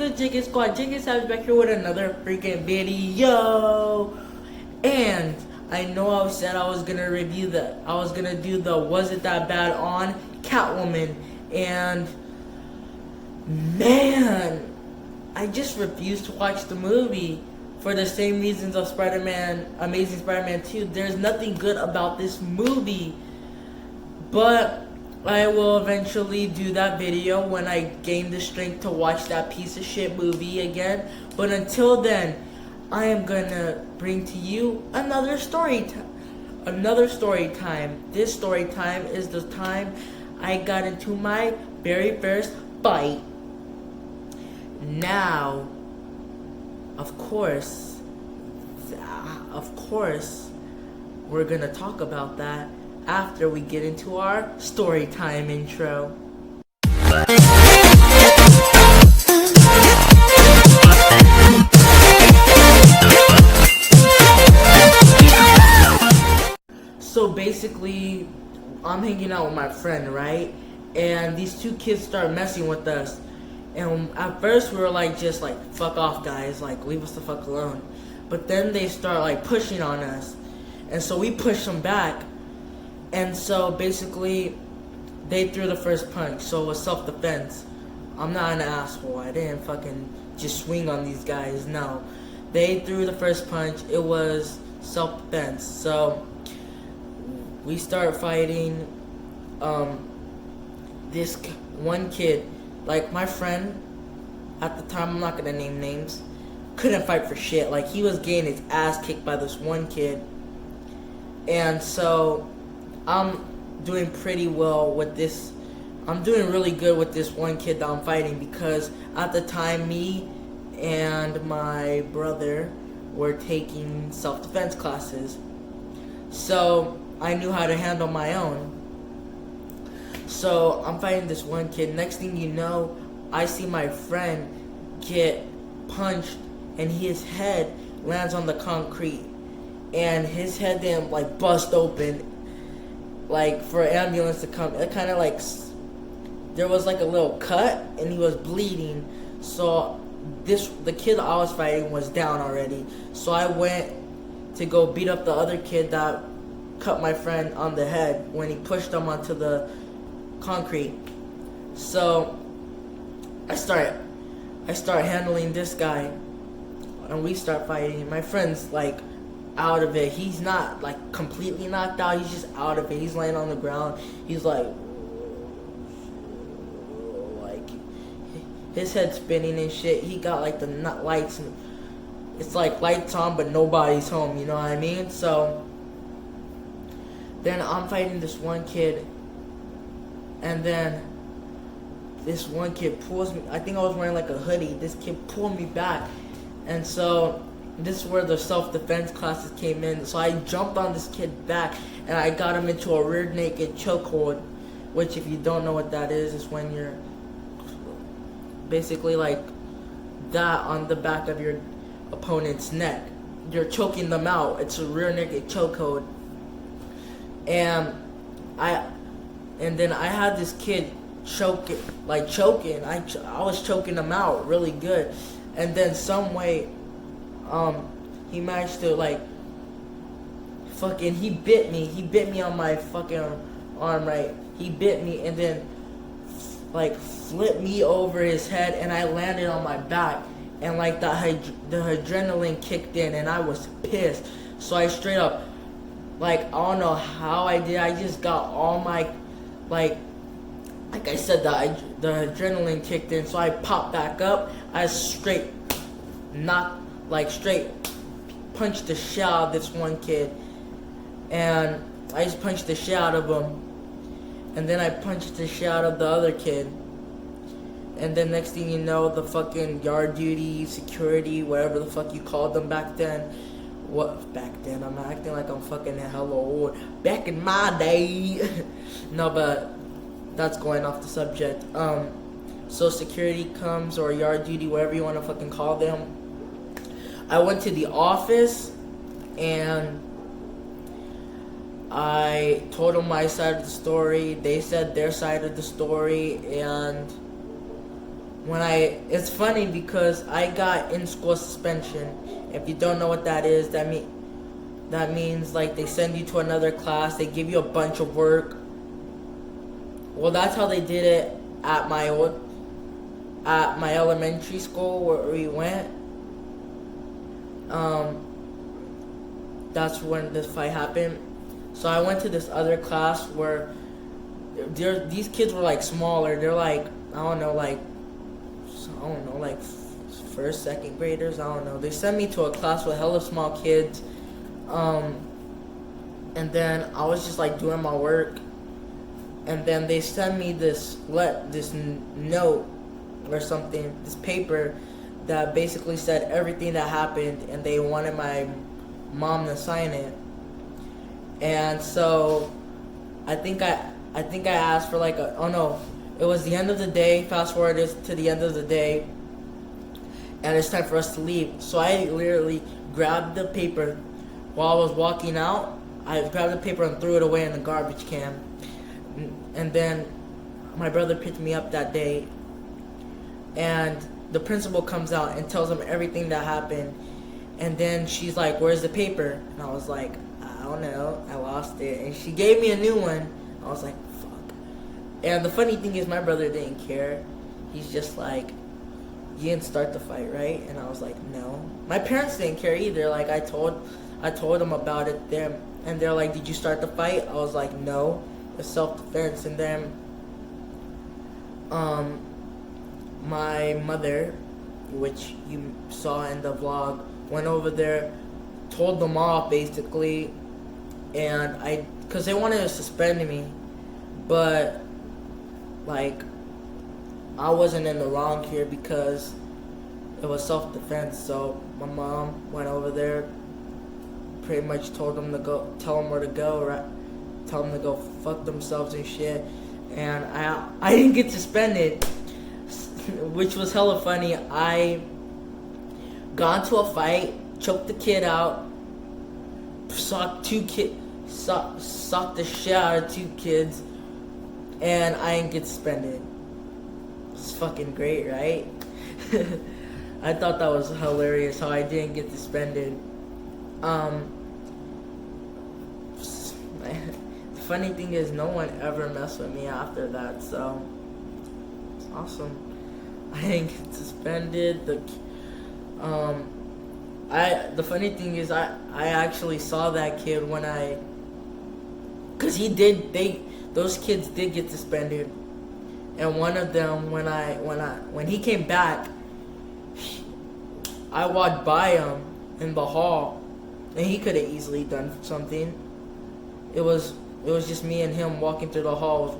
good, Jiggin Squad? Jiggin Savage back here with another freaking video. And I know I said I was gonna do the Was It That Bad on Catwoman. And man, I just refuse to watch the movie for the same reasons of Amazing Spider-Man 2. There's nothing good about this movie. But I will eventually do that video when I gain the strength to watch that piece of shit movie again. But until then, I am gonna bring to you another story time. This story time is the time I got into my very first fight. Now, of course, we're gonna talk about that after we get into our story time intro. So basically, I'm hanging out with my friend, right? And these two kids start messing with us. And at first we were like, just like, fuck off guys, like leave us the fuck alone. But then they start like pushing on us. And so we push them back. And so basically, they threw the first punch, so it was self-defense. I'm not an asshole. I didn't fucking just swing on these guys. No, they threw the first punch. It was self-defense. So we start fighting. This one kid, like my friend at the time, I'm not gonna name names, couldn't fight for shit. Like he was getting his ass kicked by this one kid, and so I'm doing pretty well with this. I'm doing really good with this one kid that I'm fighting because at the time me and my brother were taking self-defense classes. So I knew how to handle my own. So I'm fighting this one kid. Next thing you know, I see my friend get punched and his head lands on the concrete. And his head didn't like bust open. Like for an ambulance to come, it kind of like there was like a little cut and he was bleeding. So the kid I was fighting was down already. So I went to go beat up the other kid that cut my friend on the head when he pushed him onto the concrete. So I start handling this guy and we start fighting. My friend's like out of it. He's not like completely knocked out, he's just out of it. He's laying on the ground. He's like his head's spinning and shit. He got like the nut lights, it's like lights on but nobody's home, you know what I mean? So then I'm fighting this one kid, and then this one kid pulls me. I think I was wearing like a hoodie. This kid pulled me back, and so this is where the self-defense classes came in. So I jumped on this kid back and I got him into a rear naked chokehold, which if you don't know what that is when you're basically like that on the back of your opponent's neck. You're choking them out. It's a rear naked chokehold. And then I had this kid choking. I was choking him out really good. And then some way he managed to like he bit me on my fucking arm, right? He bit me and then like flipped me over his head and I landed on my back, and like the adrenaline kicked in and I was pissed. So I straight up, like I don't know how I did, I just got all my like I said, the adrenaline kicked in, so I popped back up. I straight punched the shit out of this one kid, and I just punched the shit out of him, and then I punched the shit out of the other kid, and then next thing you know, the fucking yard duty, security, whatever the fuck you called them back then. What back then? I'm acting like I'm fucking hella old. Back in my day. No, but that's going off the subject. So security comes, or yard duty, whatever you want to fucking call them. I went to the office and I told them my side of the story. They said their side of the story, and it's funny because I got in school suspension. If you don't know what that is, that means like they send you to another class, they give you a bunch of work. Well, that's how they did it at my elementary school where we went. That's when this fight happened. So I went to this other class where these kids were like smaller. They're like like first, second graders. I don't know. They sent me to a class with hella small kids. And then I was just like doing my work, and then they sent me this note or something, this paper that basically said everything that happened, and they wanted my mom to sign it. And so I think I asked for like it was the end of the day. Fast forward to the end of the day, and it's time for us to leave. So I literally grabbed the paper while I was walking out. I grabbed the paper and threw it away in the garbage can. And then my brother picked me up that day, and the principal comes out and tells him everything that happened. And then she's like, "Where's the paper?" And I was like, "I don't know, I lost it." And she gave me a new one. I was like, fuck. And the funny thing is, my brother didn't care. He's just like, "You didn't start the fight, right?" And I was like, "No." My parents didn't care either. Like I told them about it there, and they're like, "Did you start the fight?" I was like, "No, it's self-defense." And then my mother, which you saw in the vlog, went over there, told them off basically, and because they wanted to suspend me, but like I wasn't in the wrong here because it was self-defense. So my mom went over there, pretty much told them to go, tell them where to go, right? Tell them to go fuck themselves and shit. And I didn't get suspended, which was hella funny. I got into a fight, choked the kid out, socked the shit out of 2 kids, and I didn't get suspended. It's fucking great, right? I thought that was hilarious how I didn't get suspended. The funny thing is, no one ever messed with me after that, so it's awesome. I didn't get suspended. The funny thing is, I actually saw that kid cause those kids did get suspended, and one of them when he came back, I walked by him in the hall, and he could have easily done something. It was just me and him walking through the hall.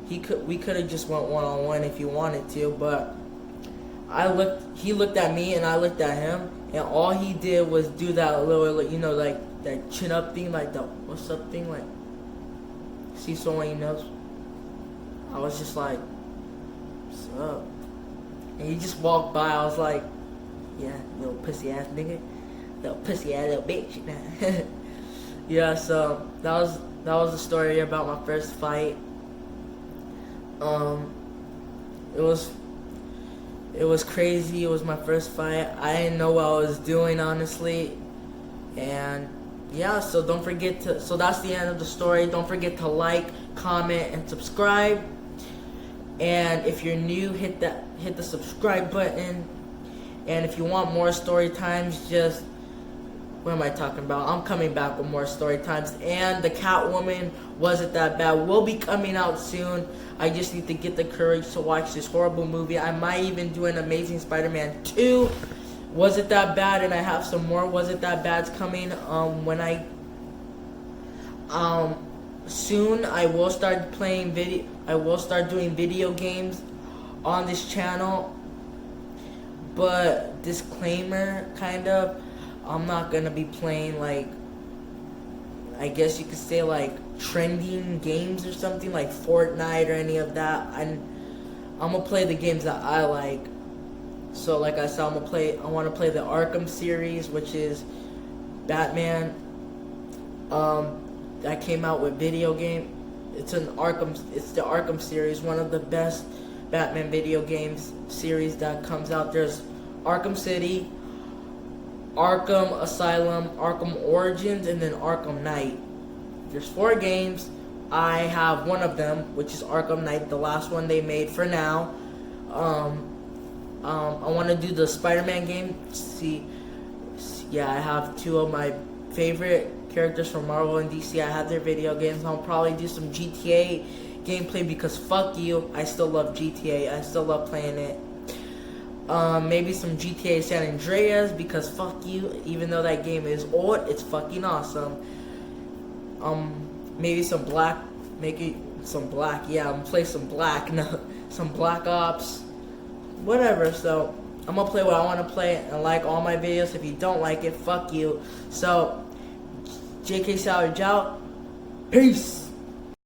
We could have just went one-on-one if he wanted to, but he looked at me and I looked at him, and all he did was do that little, like that chin up thing, like the what's up thing, like see someone he knows. I was just like, "What's up?" And he just walked by. I was like, "Yeah, little pussy ass nigga, little pussy ass little bitch." Yeah, so that was the story about my first fight. It was crazy. It was my first fight. I didn't know what I was doing, honestly. And yeah, so don't forget to, so that's the end of the story. Don't forget to like, comment, and subscribe. And if you're new, hit the subscribe button. And if you want more story times, just, what am I talking about? I'm coming back with more story times. And the Catwoman Wasn't That Bad will be coming out soon. I just need to get the courage to watch this horrible movie. I might even do an Amazing Spider-Man 2. Was It That Bad? And I have some more Was It That Bad's coming. Soon I will start playing video. I will start doing video games on this channel. But disclaimer, kind of, I'm not gonna be playing, like, I guess you could say, like, trending games or something, like Fortnite or any of that. I'm gonna play the games that I like. So, like I said, I want to play the Arkham series, which is Batman. That came out with video game. It's the Arkham series, one of the best Batman video games series that comes out. There's Arkham City, Arkham Asylum, Arkham Origins, and then Arkham Knight. There's 4 games. I have one of them, which is Arkham Knight, the last one they made for now. I want to do the Spider-Man game. I have 2 of my favorite characters from Marvel and DC. I have their video games. I'll probably do some GTA gameplay because fuck you. I still love GTA. I still love playing it. Maybe some GTA San Andreas because fuck you. Even though that game is old, it's fucking awesome. Maybe some Black. Yeah, I'm gonna play some Black. No, some Black Ops. Whatever. So I'm gonna play what I want to play and like all my videos. If you don't like it, fuck you. So JK Savage out. Peace.